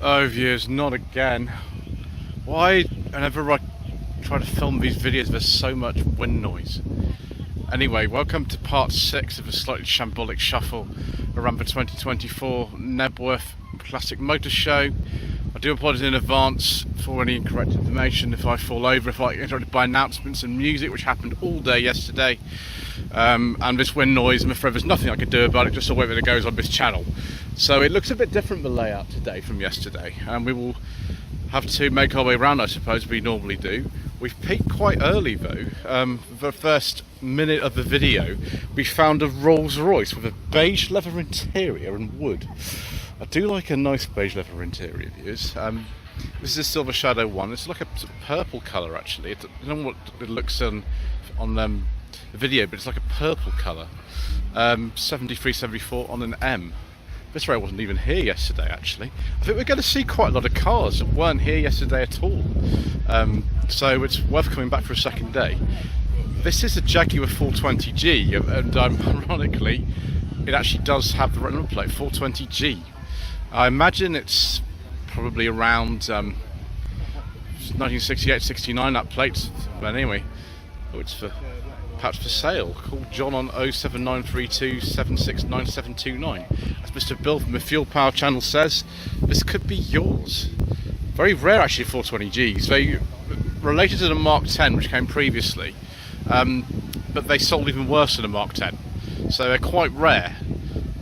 Oh viewers, not again. Why whenever I try to film these videos there's so much wind noise? Anyway, welcome to part 6 of a slightly shambolic shuffle around the 2024 Knebworth Classic Motor Show. I do apologise in advance for any incorrect information if I fall over, if I get interrupted by announcements and music, which happened all day yesterday. And this wind noise, I'm afraid there's nothing I can do about it, just the way that it goes on this channel. So it looks a bit different, the layout today from yesterday, and we will have to make our way around, I suppose, we normally do. We've peaked quite early though. The first minute of the video we found a Rolls Royce with a beige leather interior and wood. I do like a nice beige leather interior, viewers. This is a Silver Shadow one. It's like a sort of purple colour actually. I don't know what it looks on the video, but it's like a purple colour. 7374 on an M. This rail wasn't even here yesterday actually. I think we're going to see quite a lot of cars that weren't here yesterday at all. So it's worth coming back for a second day. This is a Jaguar 420G, and ironically it actually does have the number plate 420G. I imagine it's probably around 1968-69 that plate, but anyway, it's perhaps for sale. Call John on 07932 769729. As Mr. Bill from the Fuel Power channel says, this could be yours. Very rare actually 420Gs. They related to the Mark 10 which came previously, but they sold even worse than the Mark 10. So they're quite rare.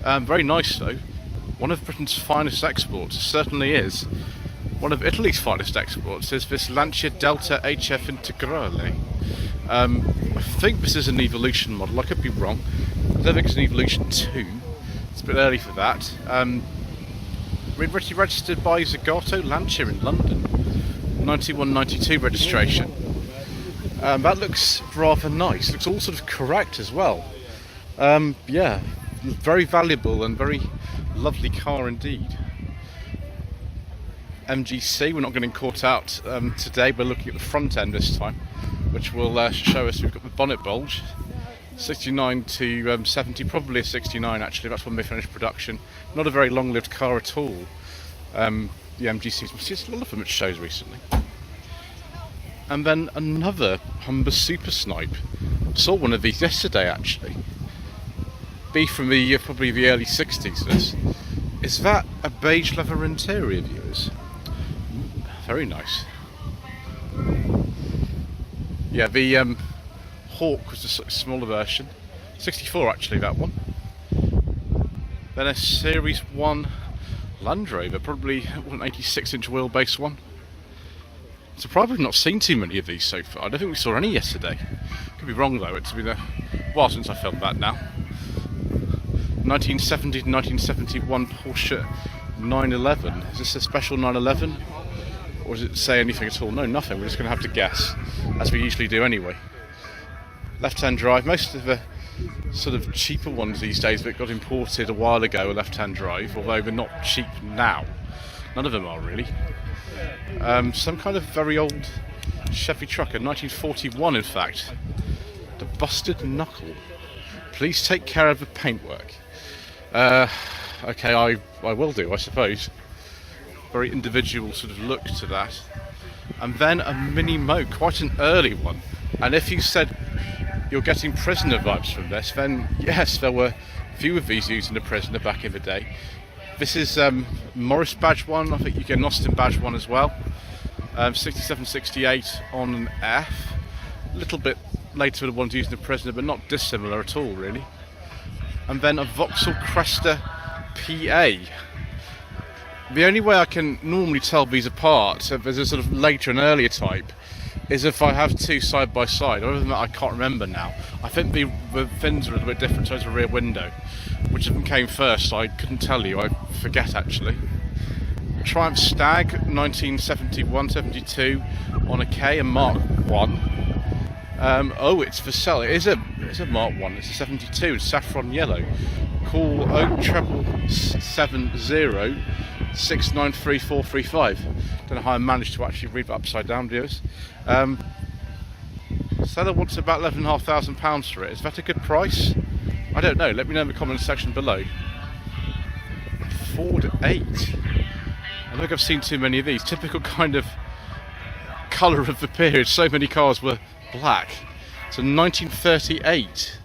Very nice though. One of Britain's finest exports, certainly is. One of Italy's finest exports is this Lancia Delta HF Integrale. I think this is an Evolution model, I could be wrong. I don't think it's an Evolution 2. It's a bit early for that. Registered by Zagato Lancia in London. 9192 registration. That looks rather nice. Looks all sort of correct as well. Yeah, very valuable and very lovely car indeed. MGC, we're not getting caught out today, we're looking at the front end this time, which will show us we've got the bonnet bulge. 69 to 70, probably a 69 actually, that's when they finished production. Not a very long-lived car at all. The MGCs, we've seen a lot of them at shows recently. And then another Humber Super Snipe. Saw one of these yesterday actually. Be from the probably the early 60s this. Is that a beige leather interior, viewers? Very nice. Yeah, the Hawk was a slightly smaller version. 64 actually, that one. Then a Series 1 Land Rover, probably an 86-inch wheelbase one. Surprised we've not seen too many of these so far. I don't think we saw any yesterday. Could be wrong though, it's been a while since I filmed that now. 1970 to 1971 Porsche 911. Is this a special 911? Or does it say anything at all? No, nothing. We're just going to have to guess, as we usually do anyway. Left-hand drive. Most of the sort of cheaper ones these days that got imported a while ago are left-hand drive, although they're not cheap now. None of them are really. Some kind of very old Chevy truck, a 1941 in fact. The Busted Knuckle. Please take care of the paintwork. Okay, I will do, I suppose. Very individual sort of look to that. And then a Mini Mo, quite an early one. And if you said you're getting Prisoner vibes from this, then yes, there were a few of these used in the Prisoner back in the day. This is Morris badge one, I think you get an Austin badge one as well. 6768 on an F. A little bit later than the ones used in the Prisoner, but not dissimilar at all really. And then a Vauxhall Cresta PA. The only way I can normally tell these apart, so there's a sort of later and earlier type, is if I have two side by side. Other than that, I can't remember now. I think the fins are a little bit different, so it's a rear window. Which of them came first, I couldn't tell you, I forget actually. Triumph Stag, 1971-72 on a K, a Mark 1. Oh, it's for sale. It's a Mark 1, it's a 72, it's saffron yellow. Call 07770 693 Don't know how I managed to actually read that upside down, viewers. Seller wants about £11,500 for it. Is that a good price? I don't know. Let me know in the comments section below. Ford 8. I don't think I've seen too many of these. Typical kind of colour of the period. So many cars were black. So 1938.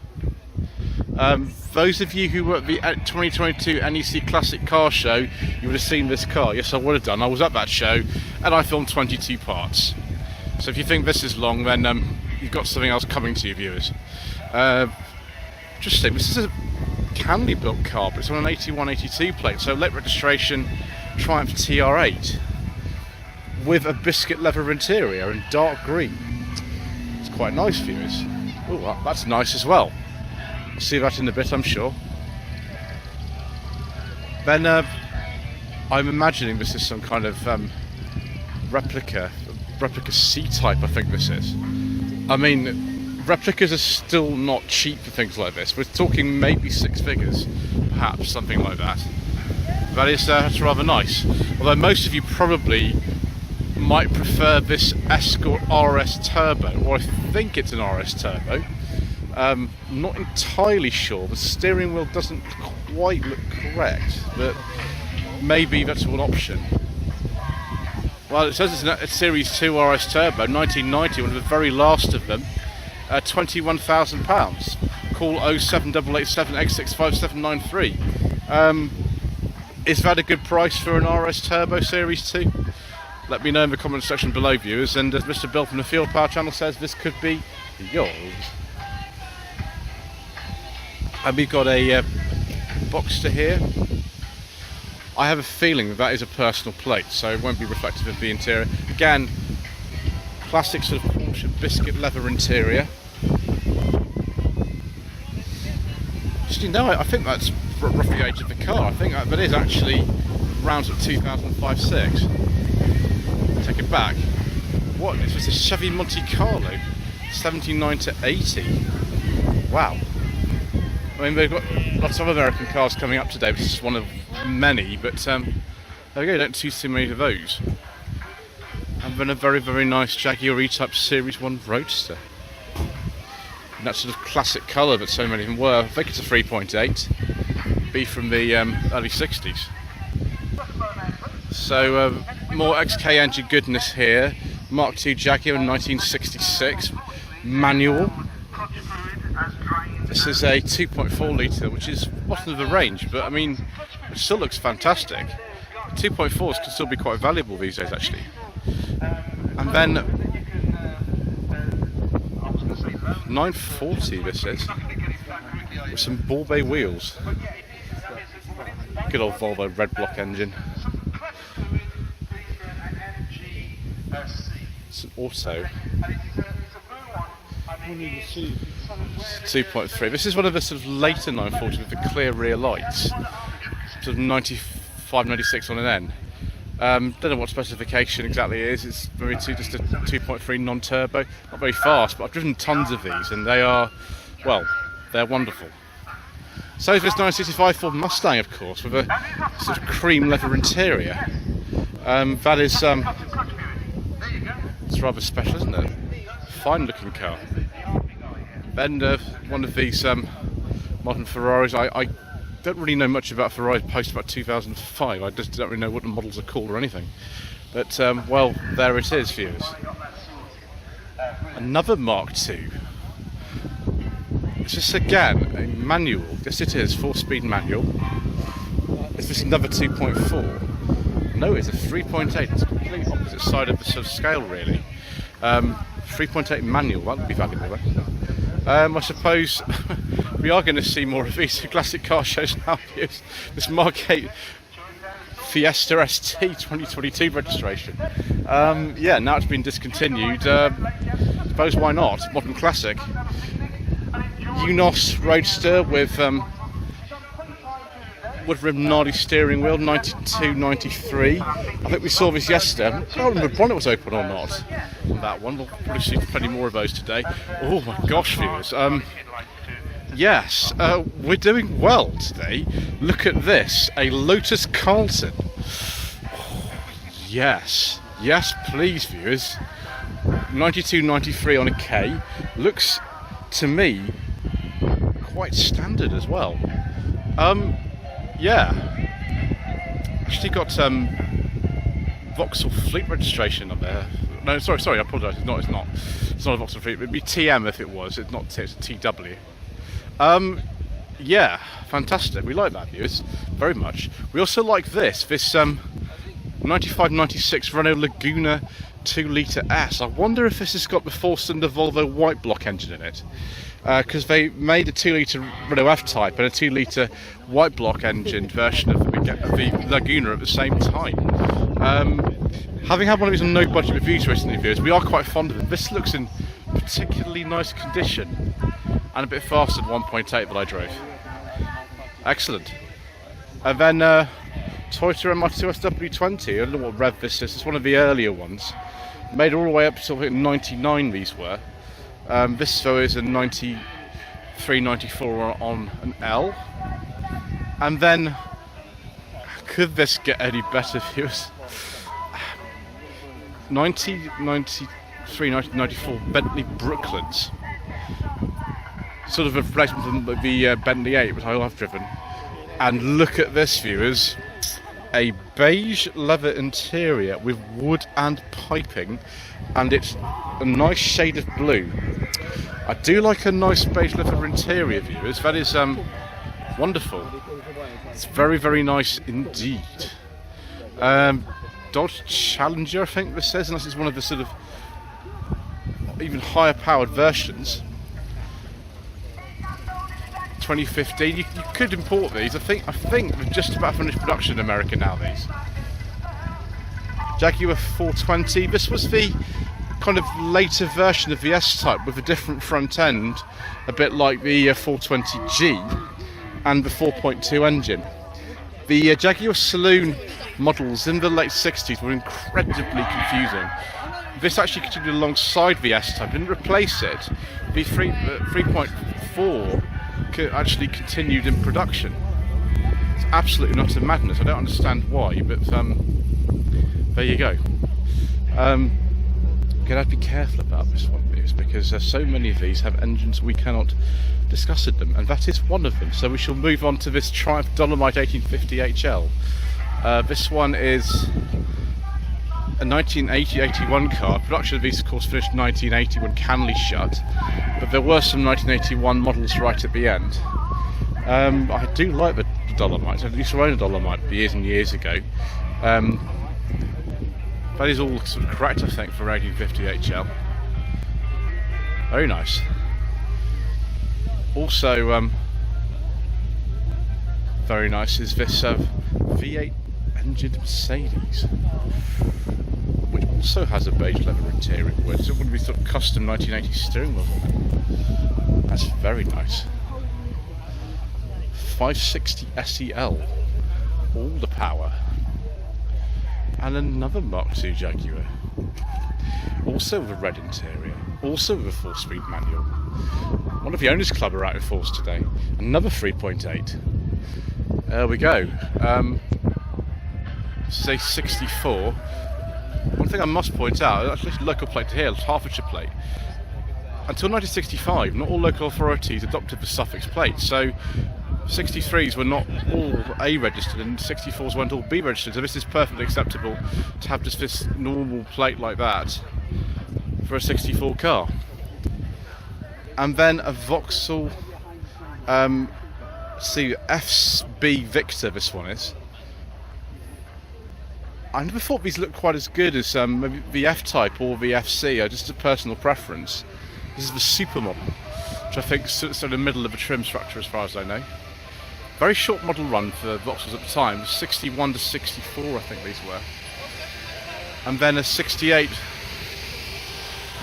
Those of you who were at the 2022 NEC Classic Car Show, you would have seen this car. Yes, I would have done. I was at that show and I filmed 22 parts. So if you think this is long, then you've got something else coming to you, viewers. Just saying, this is a Canley built car, but it's on an 8182 plate, so late registration Triumph TR8 with a biscuit leather interior in dark green. It's quite nice, viewers. Oh, well, that's nice as well. We'll see that in a bit, I'm sure. Then I'm imagining this is some kind of replica C-type, I think this is. I mean, replicas are still not cheap for things like this. We're talking maybe 6 figures, perhaps, something like that. That is that's rather nice. Although most of you probably might prefer this Escort RS Turbo, or I think it's an RS Turbo. Not entirely sure. The steering wheel doesn't quite look correct, but maybe that's an option. Well, it says it's a Series 2 RS Turbo, 1990, one of the very last of them. £21,000. Call 07887 865 Is that a good price for an RS Turbo Series 2? Let me know in the comment section below, viewers. And as Mr. Bill from the Field Power channel says, this could be yours. And we've got a Boxster here. I have a feeling that is a personal plate, so it won't be reflective of the interior. Again, classic sort of Porsche biscuit leather interior. Just, you know, I think that's roughly the age of the car. I think that is actually around 2005-06. Take it back. What? This was a Chevy Monte Carlo, 79 to 80. Wow. I mean, they've got lots of American cars coming up today. This is one of many, but there we go. Don't see too many of those. And then a very, very nice Jaguar E-Type Series 1 Roadster. And that sort of classic colour that so many of them were. I think it's a 3.8. Be from the early 60s. So more XK engine goodness here. Mark II Jaguar in 1966. Manual. This is a 2.4 litre, which is bottom of the range, but I mean, it still looks fantastic. 2.4s can still be quite valuable these days, actually. And then 940 this is, with some ball bay wheels. Good old Volvo red block engine. It's an auto. 2.3. This is one of the sort of later 940s with the clear rear lights. Sort of 95, 96 on an N. Don't know what specification exactly it is. It's very just a 2.3 non-turbo. Not very fast, but I've driven tons of these and they are, well, they're wonderful. So is this 965 Ford Mustang, of course, with a sort of cream leather interior. That is, it's rather special, isn't it? Fine looking car. Then one of these modern Ferraris. I don't really know much about Ferraris post about 2005. I just don't really know what the models are called or anything. But well, there it is, viewers. Another Mark II. Is this again a manual? Yes, it is, 4-speed manual. Is this another 2.4? No, it's a 3.8. It's the complete opposite side of the sort of scale, really. 3.8 manual, that would be valuable, right? I suppose we are going to see more of these classic car shows now. This Mark 8 Fiesta ST 2022 registration. Yeah, now it's been discontinued. I suppose why not? Modern classic. Unos Roadster with wood rim gnarly steering wheel, 92, 93. I think we saw this yesterday. I don't remember if the bonnet was open or not on that one. We'll probably see plenty more of those today. Oh my gosh, viewers. Yes, we're doing well today. Look at this, a Lotus Carlton. Oh, yes, yes please, viewers. 92, 93 on a K. Looks, to me, quite standard as well. Yeah, actually got Vauxhall Fleet registration on there. No, sorry, I apologise. It's not. It's not a Vauxhall Fleet. It'd be TM if it was. It's not. It's a TW. Yeah, fantastic. We like that, viewers, very much. We also like this 95-96 Renault Laguna 2-litre S. I wonder if this has got the 4-cylinder Volvo white block engine in it, because they made a 2-litre Renault F-Type and a 2-litre white block engine version of the Laguna at the same time. Having had one of these on no budget reviews recently, viewers, we are quite fond of it. This looks in particularly nice condition and a bit faster than 1.8 that I drove. Excellent. And then Toyota MR2SW20, I don't know what rev this is, it's one of the earlier ones. Made all the way up to 99 these were. This though is a 93, 94 on an L. And then, could this get any better, viewers? 90, 93, 94 Bentley Brooklands. Sort of a replacement of the Bentley 8, which I have driven. And look at this, viewers. A beige leather interior with wood and piping, and it's a nice shade of blue. I do like a nice beige leather interior, viewers. That is wonderful. It's very, very nice indeed. Dodge Challenger, I think this says, and this is one of the sort of even higher powered versions. 2015. You could import these. I think they're just about finished production in America now. These Jaguar 420. This was the kind of later version of the S-Type with a different front end, a bit like the 420G and the 4.2 engine. The Jaguar Saloon models in the late 60s were incredibly confusing. This actually continued alongside the S-Type, didn't replace it. The 3.4 actually continued in production. It's absolutely not a madness. I don't understand why, but there you go. Gonna have to be careful about this one, because so many of these have engines we cannot discuss in them, and that is one of them. So we shall move on to this Triumph Dolomite 1850 HL. This one is a 1980-81 car. Production of these, of course, finished in 1980 when Canley shut, but there were some 1981 models right at the end. I do like the Dolomite. I used to own a Dolomite years and years ago. That is all sort of correct, I think, for 1850 HL. Very nice. Also, very nice is this V8 engined Mercedes, which also has a beige leather interior. It's going to be sort of custom 1980 steering wheel. That's very nice. 560 SEL, all the power, and another Mark II Jaguar, also with a red interior, also with a 4-speed manual. One of the owners' club are out in force today. Another 3.8. There we go. Say 64. One thing I must point out, actually local plate to here, Hertfordshire plate. Until 1965, not all local authorities adopted the suffix plate, so 63s were not all A registered and 64s weren't all B registered, so this is perfectly acceptable to have just this normal plate like that for a 64 car. And then a Vauxhall FB Victor, this one is. I never thought these looked quite as good as maybe the F-Type or the FC, just a personal preference. This is the Supermodel, which I think is sort of the middle of a trim structure as far as I know. Very short model run for Vauxhalls at the time, 61 to 64 I think these were. And then a 68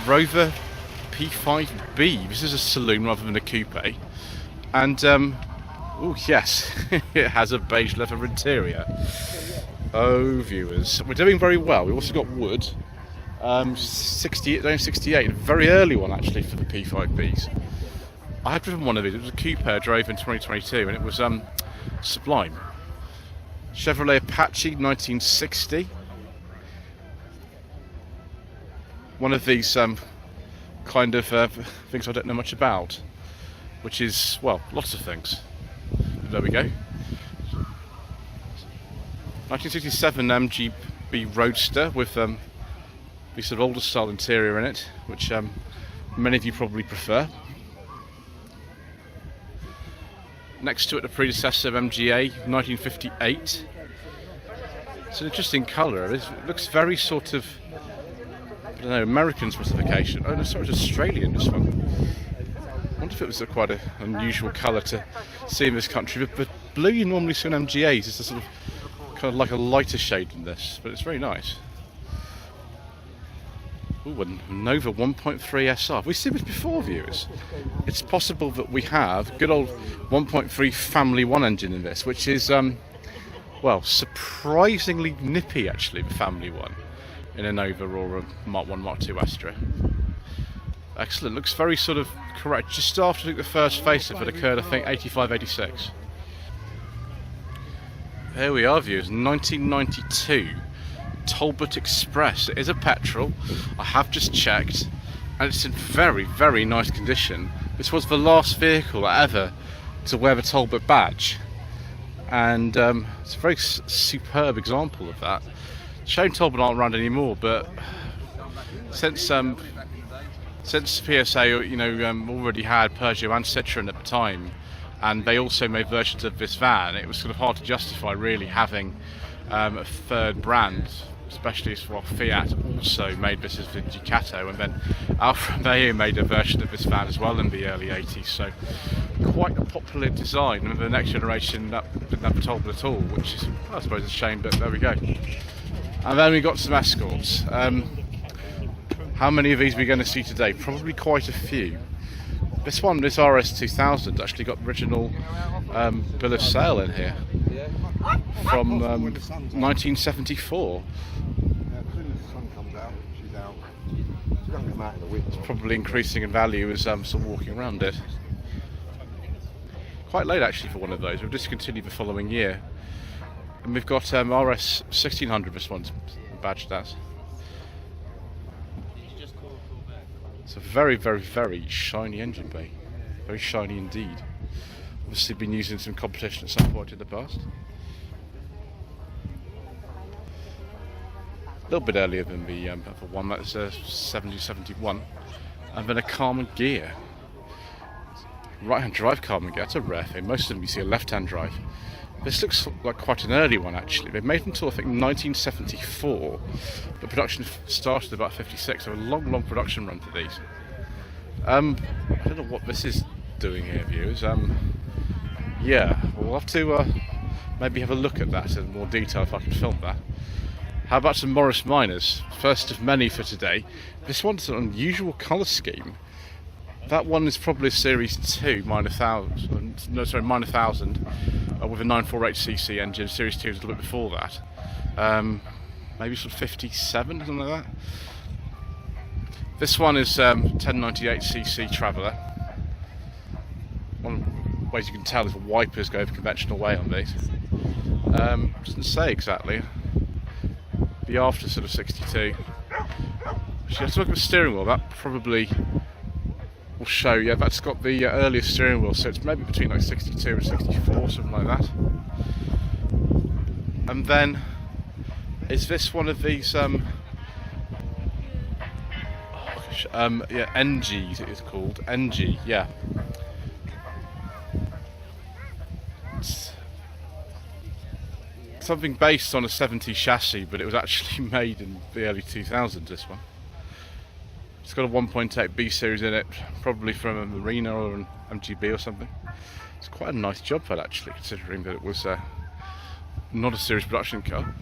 Rover P5B, this is a saloon rather than a coupe. And, oh yes, it has a beige leather interior. Oh, viewers, we're doing very well. We also got wood. 68, a very early one actually for the P5Bs. I had driven one of these. It was a coupe I drove in 2022, and it was sublime. Chevrolet Apache 1960. One of these kind of things I don't know much about, which is, well, lots of things. There we go. 1967 Jeep be roadster with the sort of older style interior in it, which many of you probably prefer. Next to it, the predecessor of MGA, 1958. It's an interesting colour. It looks very sort of, I don't know, American specification. Oh no, sorry, it's Australian, this one. I wonder if it was quite an unusual colour to see in this country. But blue you normally see on MGAs is a sort of kind of like a lighter shade than this, but it's very nice. Ooh, a Nova 1.3 SR. Have we seen this before, viewers? It's possible that we have good old 1.3 Family 1 engine in this, which is, well, surprisingly nippy actually, the Family 1 in a Nova or a Mark 1, Mark 2 Astra. Excellent, looks very sort of correct. Just after I think the first facelift had occurred, I think 85, 86. There we are, viewers, 1992. Talbot Express. It is a petrol. I have just checked, and it's in very, very nice condition. This was the last vehicle ever to wear the Talbot badge, and it's a very superb example of that. Shame Talbot aren't around anymore, but since PSA, you know, already had Peugeot and Citroën at the time, and they also made versions of this van, it was sort of hard to justify really having a third brand, especially as Fiat also made this as the Ducato, and then Alfa Romeo made a version of this van as well in the early 80s, so quite a popular design. And the next generation that didn't have a Talbot at all, which is, I suppose, a shame, but there we go. And then we got some Escorts. How many of these are we going to see today? Probably quite a few. This RS2000 actually got original bill of sale in here from 1974. It's probably increasing in value as I'm sort of walking around it. Quite late actually for one of those. We've discontinued the following year. And we've got RS1600, this one's badged as. It's a very, very, very shiny engine bay. Very shiny indeed. Obviously been used in some competition at some point in the past. A little bit earlier than the other one, that's 7071. And then a Carman gear. Right-hand drive Carman gear, that's a rare thing. Most of them you see a left-hand drive. This looks like quite an early one actually. They made them until I think 1974, but production started about 56, so a long, long production run for these. I don't know what this is doing here, viewers. Yeah, we'll have to maybe have a look at that in more detail if I can film that. How about some Morris Minors? First of many for today. This one's an unusual colour scheme. That one is probably a Series 2 minor 1000, no sorry, minor 1000 with a 948cc engine. Series 2 is a little bit before that. Maybe sort of 57, something like that. This one is 1098cc Traveller. One of the ways you can tell is the wipers go the conventional way on these. Doesn't say exactly. The after sort of 62. Actually, let's look at the steering wheel. That probably will show. Yeah, that's got the earliest steering wheel, so it's maybe between like 62 and 64, something like that. And then, is this one of these? Yeah, NGs it is called. NG, yeah. It's something based on a 70 chassis, but it was actually made in the early 2000s, this one. It's got a 1.8 B series in it, probably from a Marina or an MGB or something. It's quite a nice job for that actually, considering that it was not a series production car.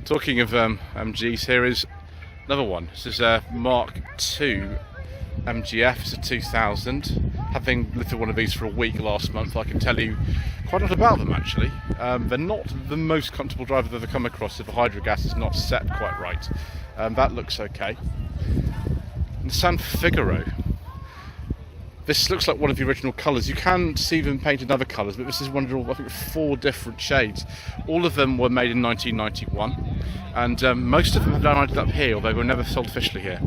Talking of MGs, here is another one. This is a Mark II MGF, it's a 2000. Having lived through one of these for a week last month, I can tell you quite a lot about them actually. They're not the most comfortable drive I've ever come across if the hydrogas is not set quite right. That looks okay. And San Figaro. This looks like one of the original colours. You can see them painted in other colours, but this is one of, I think, 4 different shades. All of them were made in 1991, and most of them have now ended up here, although they were never sold officially here.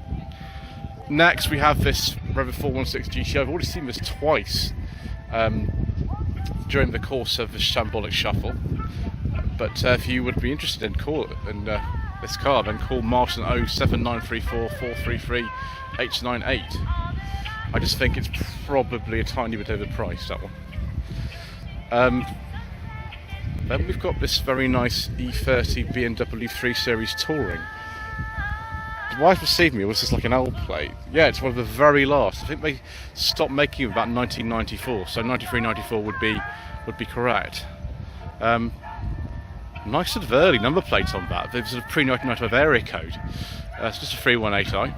Next we have this Rover 416 GTO. I've already seen this twice during the course of the Shambolic Shuffle. But if you would be interested in this car, then call Martin 07934 433 898. I just think it's probably a tiny bit overpriced, that one. Then we've got this very nice E30 BMW 3 Series Touring. The wife received me, it was just like an L plate. Yeah, it's one of the very last. I think they stopped making them about 1994, so 93, 94 would be correct. Nice sort of early number plate on that. There's sort of pre-1995 area code. It's just a 318i.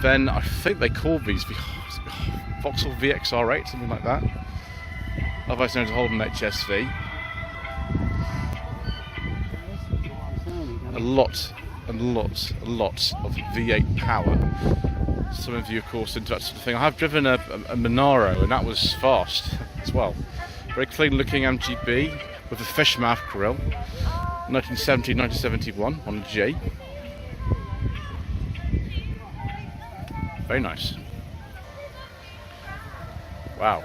Then I think they called these Vauxhall VXR8, something like that. Otherwise known as Holden HSV. A lot of V8 power. Some of you, of course, into that sort of thing. I have driven a Monaro, and that was fast as well. Very clean-looking MGB with a fish mouth grille. 1970, 1971 on a G. Very nice. Wow.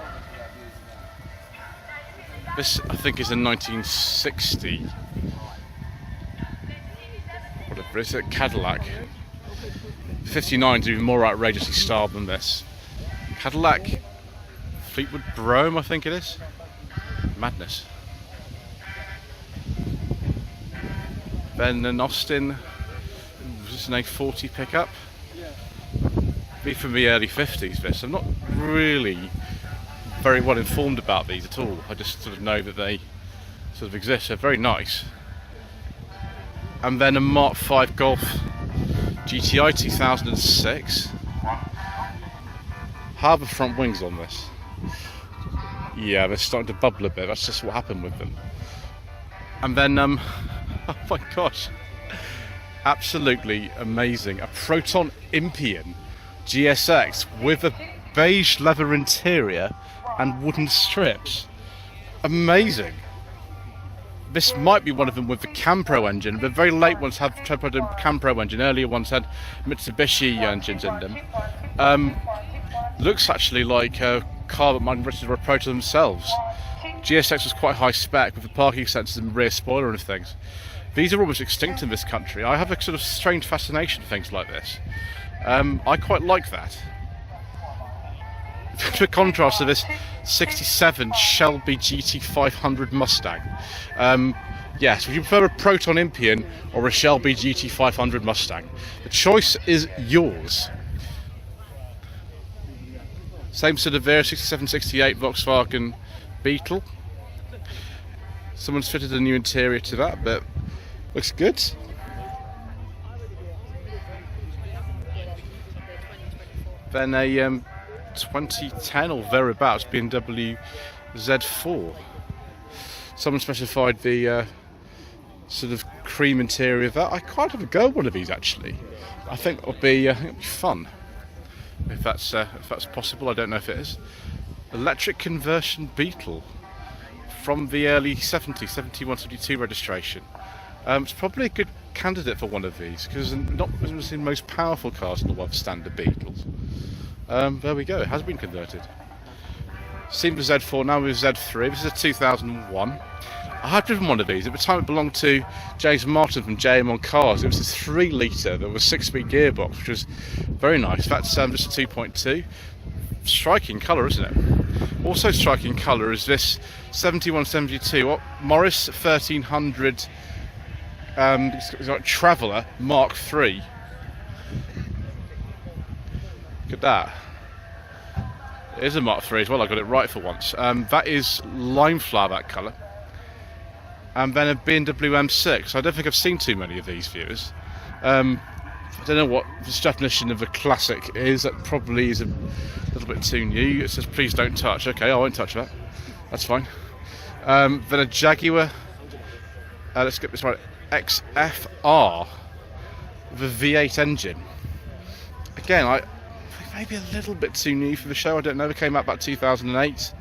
This, I think, is a 1960. Whatever, it's a Cadillac. 59 is even more outrageously styled than this. Cadillac Fleetwood Brougham, I think it is. Madness. Then an Austin, this is an A40 pickup. Be from the early 50s, this. I'm not really very well informed about these at all. I just sort of know that they sort of exist. They're very nice. And then a Mark V Golf GTI 2006. Harbour front wings on this. Yeah, they're starting to bubble a bit. That's just what happened with them. And then, oh my gosh, absolutely amazing. A Proton Impian GSX with a beige leather interior and wooden strips. Amazing. This might be one of them with the Campro engine. The very late ones have Campro engine. Earlier ones had Mitsubishi engines in them. Looks actually like a car that might have registered for a Proton themselves. GSX was quite high spec with the parking sensors and rear spoiler and things. These are almost extinct in this country. I have a sort of strange fascination for things like this. I quite like that. To contrast to this 67 Shelby GT500 Mustang. Yes, would you prefer a Proton Impian or a Shelby GT500 Mustang? The choice is yours. Same sort of there, 67, 68 Volkswagen Beetle. Someone's fitted a new interior to that, but looks good. Then a 2010 or thereabouts BMW Z4. Someone specified the sort of cream interior of that. I quite have a go at one of these actually. I think it'll be fun if that's possible. I don't know if it is. Electric conversion Beetle from the early 70s, 71, 72 registration. It's probably a good candidate for one of these because not the most powerful cars in the world, standard Beetles. There we go, it has been converted. Seen with Z4, now with Z3. This is a 2001. I had driven one of these. At the time it belonged to James Martin from JM on Cars. It was a 3 litre that was 6-speed gearbox, which was very nice. That's just a 2.2. Striking colour, isn't it? Also striking colour is this 7172 Morris 1300 it's got Traveller Mark III. Look at that. It is a Mark III as well, I got it right for once. That is lime flower, that colour. And then a BMW M6. I don't think I've seen too many of these, viewers. I don't know what the definition of a classic is. That probably is a little bit too new. It says please don't touch. Okay, I won't touch that. That's fine. Then a Jaguar. Let's get this right. XFR with a V8 engine. Again, maybe a little bit too new for the show. I don't know. It came out about 2008.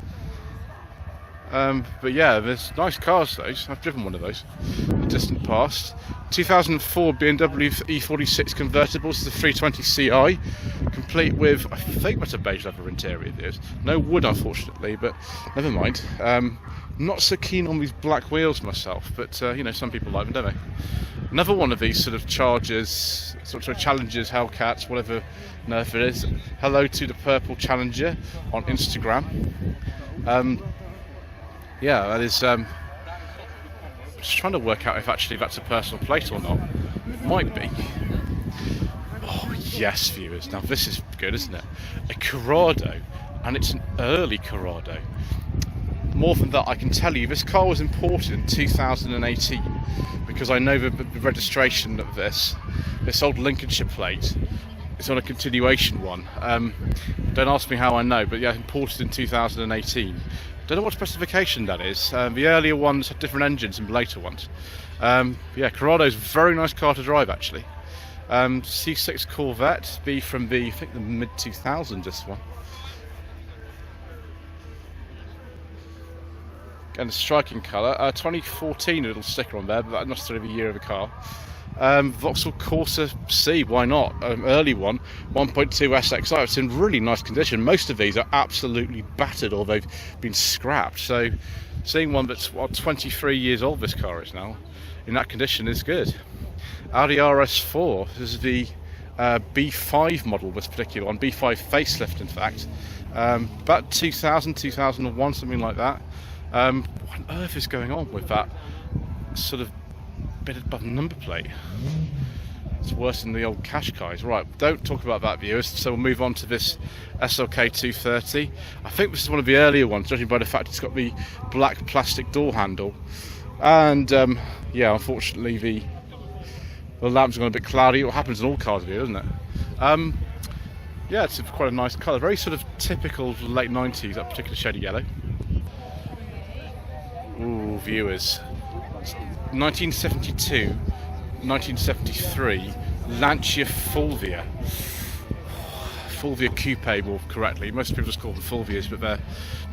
But yeah, there's nice cars, those. I've driven one of those in the distant past. 2004 BMW E46 convertible. This is the 320 Ci, complete with, I think that's a beige leather interior. It is. No wood, unfortunately, but never mind. Not so keen on these black wheels myself, but you know, some people like them, don't they? Another one of these sort of Chargers, sort of Challengers, Hellcats, whatever nerf it is. Hello to the purple Challenger on Instagram. Yeah, that is. Just trying to work out if actually that's a personal plate or not. Might be. Oh yes, viewers. Now this is good, isn't it? A Corrado, and it's an early Corrado. More than that, I can tell you this car was imported in 2018 because I know the registration of this old Lincolnshire plate. It's on a continuation one. Don't ask me how I know, but yeah, imported in 2018. Don't know what specification that is. The earlier ones had different engines than the later ones. Yeah, Corrado's a very nice car to drive actually. C6 Corvette, be from the, I think the mid 2000s this one. And a striking colour. 2014, a little sticker on there, but that's not necessarily the year of the car. Vauxhall Corsa C, why not? Early one, 1.2 SXI. It's in really nice condition. Most of these are absolutely battered or they've been scrapped. So seeing one that's 23 years old, this car is now, in that condition is good. Audi RS4, this is the B5 model, this particular one, B5 facelift in fact. About 2000, 2001, something like that. What on earth is going on with that sort of bit above number plate? It's worse than the old Qashqais. Right, don't talk about that, viewers. So we'll move on to this SLK 230. I think this is one of the earlier ones, judging by the fact it's got the black plastic door handle. And yeah, unfortunately the lamp's gone a bit cloudy. What happens in all cars here, doesn't it? Yeah, it's quite a nice colour. Very sort of typical late 90s, that particular shade of yellow. Ooh, viewers. 1972, 1973, Lancia Fulvia. Fulvia Coupe, more correctly. Most people just call them Fulvias, but they're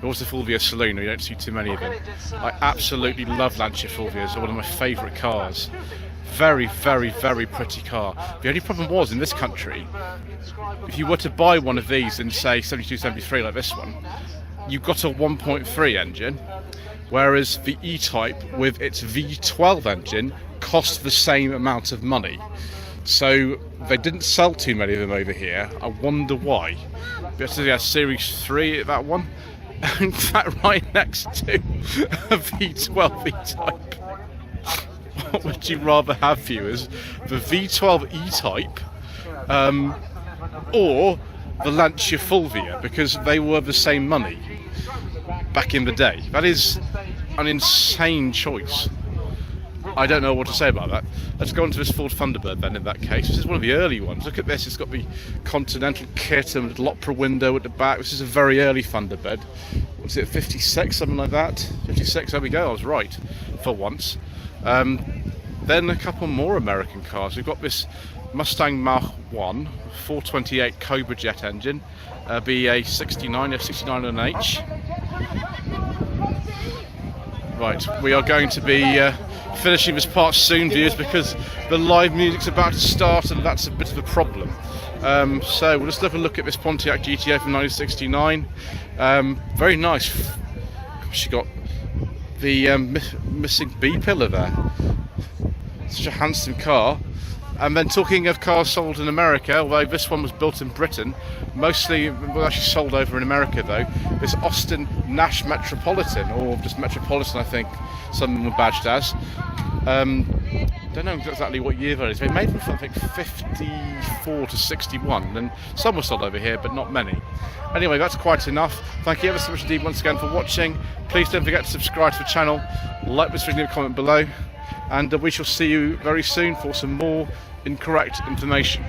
also Fulvia Saloon. You don't see too many of them. I absolutely love Lancia Fulvias. They're one of my favourite cars. Very, very, very pretty car. The only problem was, in this country, if you were to buy one of these in, say, 72, 73, like this one, you got a 1.3 engine. Whereas the E-Type with its V12 engine cost the same amount of money. So they didn't sell too many of them over here. I wonder why. But yeah, Series 3, that one. In fact, right next to a V12 E-Type. What would you rather have, viewers? The V12 E-Type or the Lancia Fulvia? Because they were the same money back in the day. That is an insane choice. I don't know what to say about that. Let's go on to this Ford Thunderbird then in that case. This is one of the early ones. Look at this, it's got the Continental kit and a little opera window at the back. This is a very early Thunderbird. What's it, 56, something like that? 56, there we go, I was right for once. Then a couple more American cars. We've got this Mustang Mach 1, 428 Cobra Jet engine, BA69, F69 and an H. Right, we are going to be finishing this part soon, viewers, because the live music's about to start and that's a bit of a problem. So we'll just have a look at this Pontiac GTO from 1969. Very nice. She got the missing B-pillar there. Such a handsome car. And then talking of cars sold in America, although this one was built in Britain, mostly, well, actually sold over in America though, this Austin Nash Metropolitan, or just Metropolitan I think some of them were badged as. Don't know exactly what year that is. They made them from I think 54 to 61, and some were sold over here, but not many. Anyway, that's quite enough. Thank you ever so much indeed once again for watching. Please don't forget to subscribe to the channel, like this video, comment below, and we shall see you very soon for some more incorrect information.